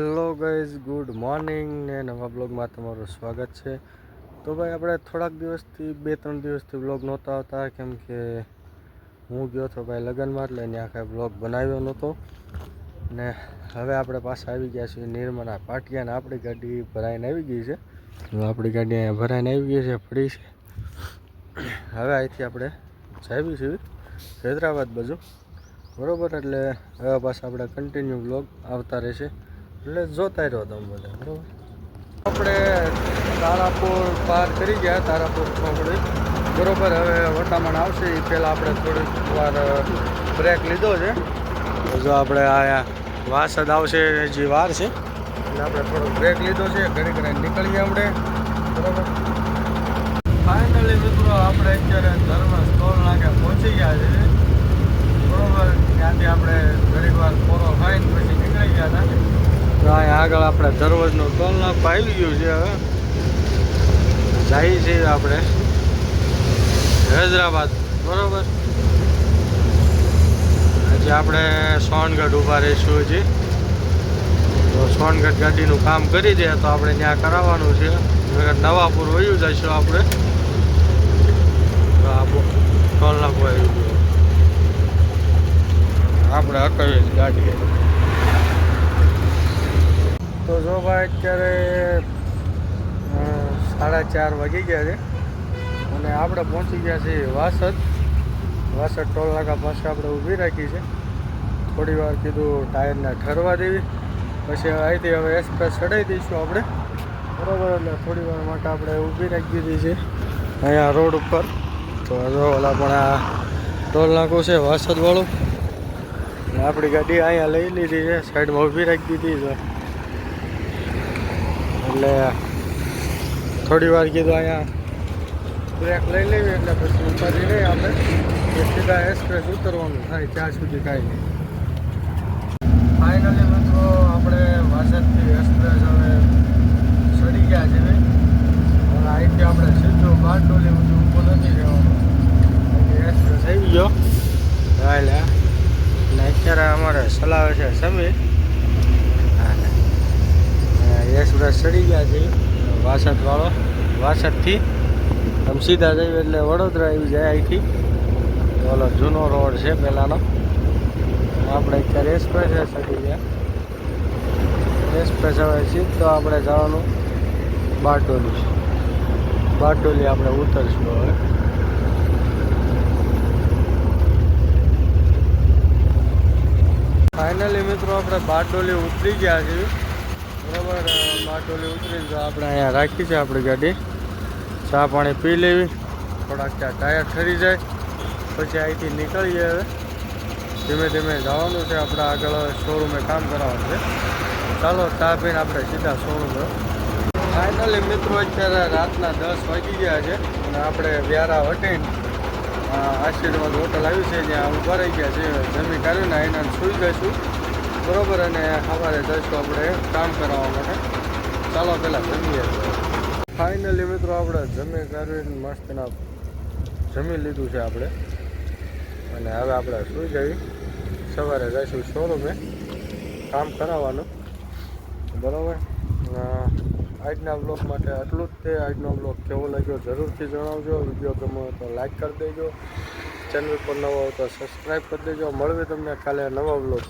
Hello guys, good morning ને નવા બ્લોગમાં તમારું સ્વાગત છે. તો ભાઈ આપણે થોડાક દિવસથી 2-3 દિવસથી બ્લોગ નહોતા આવતા, કેમ કે હું ગયો હતો ભાઈ લગ્નમાં, એટલે ત્યાં કાંઈ બ્લોગ બનાવ્યો નહોતો. ને હવે આપણે પાછા આવી ગયા છીએ નિર્મળના પાટિયા, ને આપણી ગાડી ભરાઈને આવી ગઈ છે. આપણી ગાડી અહીંયા ભરાઈને આવી ગઈ છે, ફરી છે. હવે અહીંથી આપણે જાવી છીએ હૈદરાબાદ બાજુ, બરાબર. એટલે હવે પાછા આપણે કન્ટિન્યુ બ્લોગ આવતા રહેશે, એટલે જોતા રહ્યો તમે બધા, બરાબર. આપણે તારાપુર પાર કરી ગયા, તારાપુર ચોકડી, બરાબર. હવે વટામણ આવશે એ પહેલાં આપણે થોડીક વાર બ્રેક લીધો છે. જો આપણે આ વાસદ આવશે હજી વાર છે, એટલે આપણે થોડોક બ્રેક લીધો છે. ઘડી ઘડી નીકળીએ આપણે, બરાબર. ફાઇનલી મિત્રો આપણે અત્યારે ધર્મ સ્ટોલ નાકે પહોંચી ગયા છે, બરાબર. ત્યાંથી આપણે ઘડીક વાર પોરો ખાઈને પછી નીકળી ગયા હતા. તો અહીંયા આગળ આપણે દરરોજનું ટોલ નાકું આવી ગયું છે. હવે જઈએ છીએ આપણે હૈદરાબાદ, બરાબર. હજી આપણે સોનગઢ ઊભા રહીશું હજી. તો સોનગઢ ગાડીનું કામ કરી દે તો આપણે ત્યાં કરાવવાનું છે. નવાપુર વયું જઈશું આપણે. તો આ ટોલ નાકું આવી ગયું, આપણે અકવી ગાડી. તો જો ભાઈ અત્યારે 4:30 વાગી ગયા છે, અને આપણે પહોંચી ગયા છીએ વાસદ. વાસદ ટોલ નાકા પાસે આપણે ઊભી રાખી છે. થોડી વાર કીધું ટાયરને ઠરવા દેવી, પછી અહીંથી હવે એક્સપ્રેસ ચડાવી દઈશું આપણે, બરાબર. એટલે થોડી વાર માટે આપણે ઊભી રાખી દીધી છે અહીંયા રોડ ઉપર. તો જો ઓલા પણ આ ટોલ નાકું છે વાસદવાળું, આપણી ગાડી અહીંયા લઈ લીધી છે, સાઈડમાં ઊભી રાખી દીધી છે. એટલે થોડી વાર કીધું અહીંયા બ્રેક લઈ લેવી, એટલે પછી ઉપાડી નહીં આપણે, સીધા એક્સપ્રેસ ઉતરવાનું થાય ત્યાં સુધી કાંઈ નહીં. ફાઇનલી મિત્રો આપણે વાસદથી એક્સપ્રેસ હવે ચડી ગયા છે, અને અહીંથી આપણે સીધું બારડોલી બધું ઊભો નથી રહેવાનું. એક્સપ્રેસ આવી ગયો એટલે અત્યારે અમારે ચલાવે છે સમીર. એક્સપ્રેસ ચડી ગયા છે વાસદવાળો. વાસદથી આમ સીધા જઈએ એટલે વડોદરા આવી જાય અહીંથી. ઓલો જૂનો રોડ છે પહેલાંનો. આપણે અત્યારે એક્સપ્રેસ ચડી ગયા. એક્સપ્રેસ હવે સીધો આપણે જવાનું બારડોલી. બારડોલી આપણે ઉતરશું હવે. ફાઇનલી મિત્રો આપણે બારડોલી ઉતરી ગયા છીએ, બરાબર. બારડોલી ઉતરી તો આપણે અહીંયા રાખી છે આપણી ગાડી. ચા પાણી પી લેવી, થોડાક ત્યાં ટાયર ઠરી જાય, પછી અહીંથી નીકળીએ. હવે ધીમે ધીમે જવાનું છે આપણે આગળ, શોરૂમે કામ કરવાનું છે. ચાલો ચા પીને આપણે સીધા શોરૂમે. ફાઇનલી મિત્રો અત્યારે રાતના 10 વાગી ગયા છે, અને આપણે વ્યારા વટીને આશીર્વાદ હોટલ આવી છે, જ્યાં ઊભા રહી ગયા છે. જમી કાઢીને એને સૂઈ જઈશું, બરાબર. અને સવારે જઈશું આપણે કામ કરાવવા માટે. ચાલો પહેલાં જમીએ. ફાઇનલી મિત્રો આપણે જમી કાઢીને મસ્તના જમી લીધું છે આપણે, અને હવે આપણે સૂઈ જઈએ. સવારે જઈશું શોરૂમે કામ કરાવવાનું, બરાબર. આજના બ્લોગ માટે આટલું જ તે. આજનો બ્લોગ કેવો લાગ્યો જરૂરથી જણાવજો. વિડીયો ગમ્યો હોય તો લાઈક કરી દેજો. ચેનલ પર નવો હોય તો સબસ્ક્રાઈબ કરી દેજો. મળવી તમને કાલે નવા બ્લોગ.